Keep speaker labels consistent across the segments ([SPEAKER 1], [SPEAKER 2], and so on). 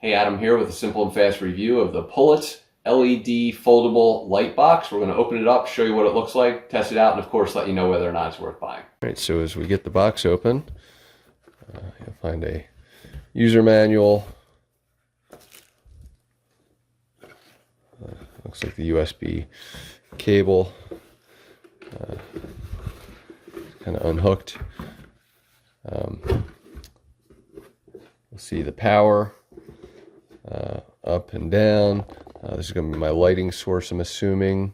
[SPEAKER 1] Hey, Adam here with a simple and fast review of the Pullet LED foldable light box. We're going to open it up, show you what it looks like, test it out, and of course let you know whether or not it's worth buying. All right, so as we get the box open, you'll find a user manual. Looks like the USB cable, kind of unhooked. You'll see the power. Up and down. This is going to be my lighting source, I'm assuming.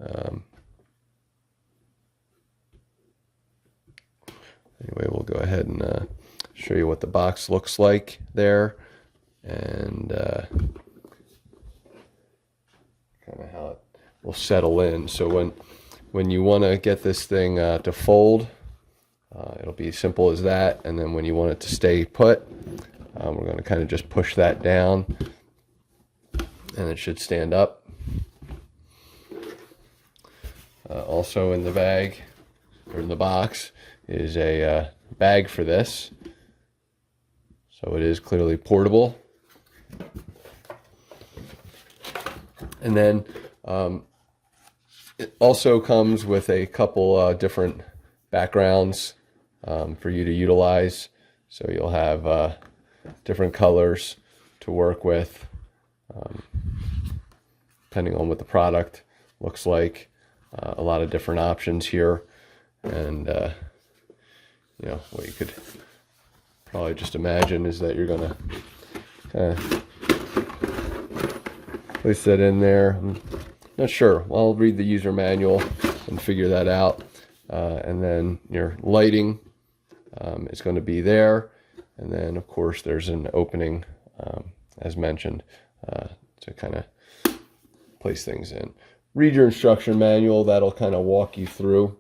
[SPEAKER 1] Anyway, we'll go ahead and show you what the box looks like there, and kind of how it will settle in. So when you want to get this thing to fold, it'll be as simple as that, and then when you want it to stay put, we're going to kind of just push that down, and it should stand up. Also in the bag, or in the box, is a bag for this. So it is clearly portable. And then it also comes with a couple different backgrounds for you to utilize. So you'll have different colors to work with, depending on what the product looks like. A lot of different options here, and you know, what you could probably just imagine is that you're gonna kind of place that in there. I'm not sure. I'll read the user manual and figure that out. And then your lighting is going to be there. And then, of course, there's an opening, as mentioned, to kind of place things in. Read your instruction manual. That'll kind of walk you through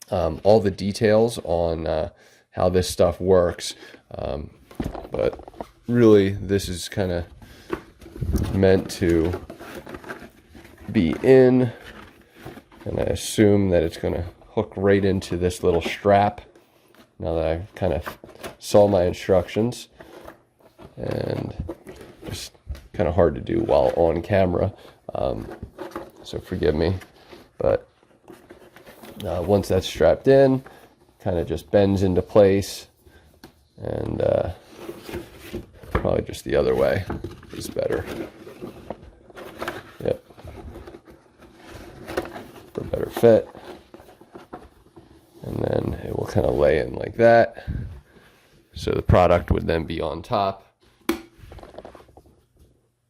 [SPEAKER 1] all the details on how this stuff works. But really, this is kind of meant to be in, and I assume that it's going to hook right into this little strap. Now that I kind of saw my instructions, and just kind of hard to do while on camera, so forgive me. But once that's strapped in, kind of just bends into place, and probably just the other way is better. Yep, for better fit. And then it will kind of lay in like that. So the product would then be on top,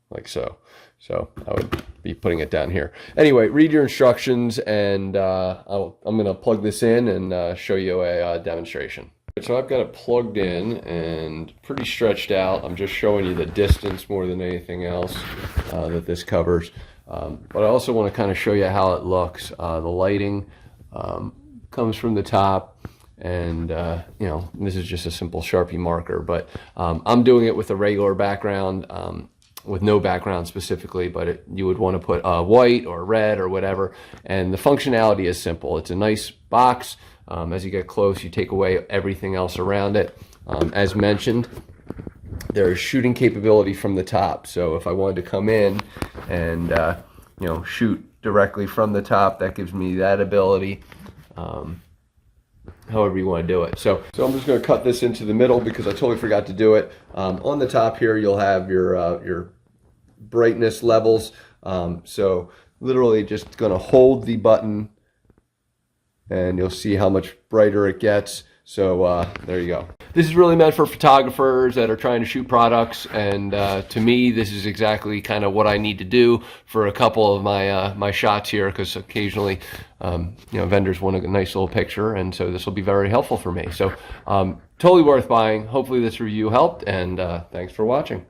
[SPEAKER 1] like so. So I would be putting it down here. Anyway, read your instructions, and I'm going to plug this in and show you a demonstration. So I've got it plugged in and pretty stretched out. I'm just showing you the distance more than anything else that this covers. But I also want to kind of show you how it looks. The lighting comes from the top, and you know, this is just a simple Sharpie marker, but I'm doing it with a regular background, with no background specifically, but you would want to put white or red or whatever. And the functionality is simple. It's a nice box. As you get close, you take away everything else around it. As mentioned, there is shooting capability from the top. So if I wanted to come in and you know, shoot directly from the top, that gives me that ability. However you want to do it. So I'm just going to cut this into the middle because I totally forgot to do it. On the top here, you'll have your brightness levels. So literally just going to hold the button, and you'll see how much brighter it gets. So there you go. This is really meant for photographers that are trying to shoot products, and to me, this is exactly kind of what I need to do for a couple of my my shots here, because occasionally, you know, vendors want a nice little picture, and so this will be very helpful for me. So totally worth buying. Hopefully this review helped, and thanks for watching.